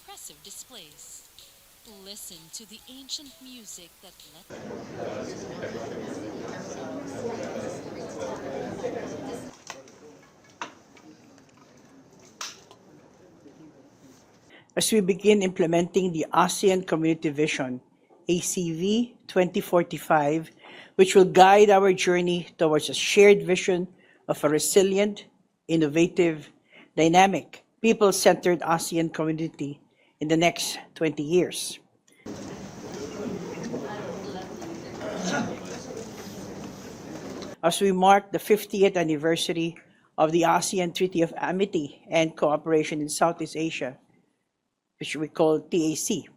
impressive displays. Listen to the ancient music that let as we begin implementing the ASEAN Community Vision, ACV 2045, which will guide our journey towards a shared vision of a resilient, innovative, dynamic, people-centered ASEAN community in the next 20 years. As we mark the 50th anniversary of the ASEAN Treaty of Amity and Cooperation in Southeast Asia, which we call TAC.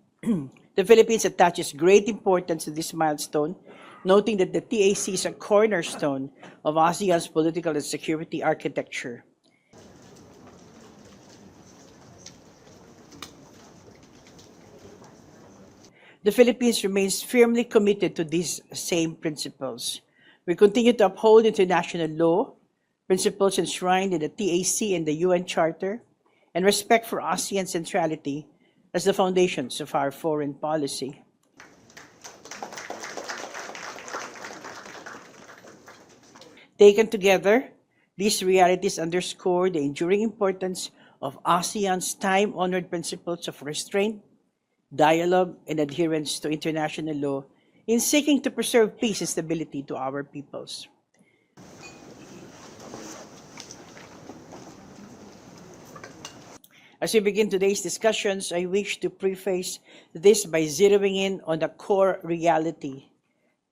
The Philippines attaches great importance to this milestone, noting that the TAC is a cornerstone of ASEAN's political and security architecture. The Philippines remains firmly committed to these same principles. We continue to uphold international law, principles enshrined in the TAC and the UN Charter, and respect for ASEAN centrality as the foundations of our foreign policy. Taken together, these realities underscore the enduring importance of ASEAN's time-honored principles of restraint, dialogue, and adherence to international law in seeking to preserve peace and stability to our peoples. As we begin today's discussions, I wish to preface this by zeroing in on the core reality.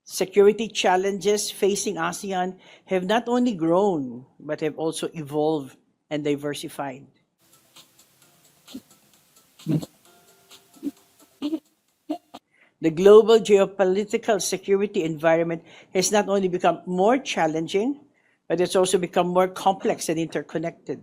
Security challenges facing ASEAN have not only grown, but have also evolved and diversified. The global geopolitical security environment has not only become more challenging, but it's also become more complex and interconnected.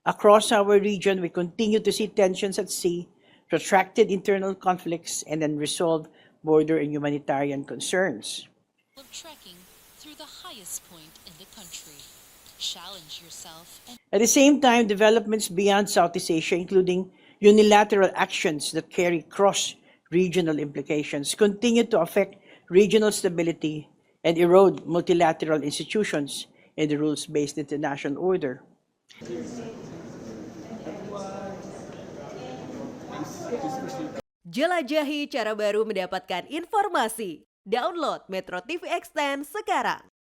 Across our region, we continue to see tensions at sea, protracted internal conflicts, and unresolved border and humanitarian concerns. of trekking through the highest point in the country. Challenge yourself and At the same time, developments beyond Southeast Asia, including unilateral actions that carry cross-regional implications, continue to affect regional stability and erode multilateral institutions and the rules-based international order. Jelajahi cara baru mendapatkan informasi. Download Metro TV Extend sekarang.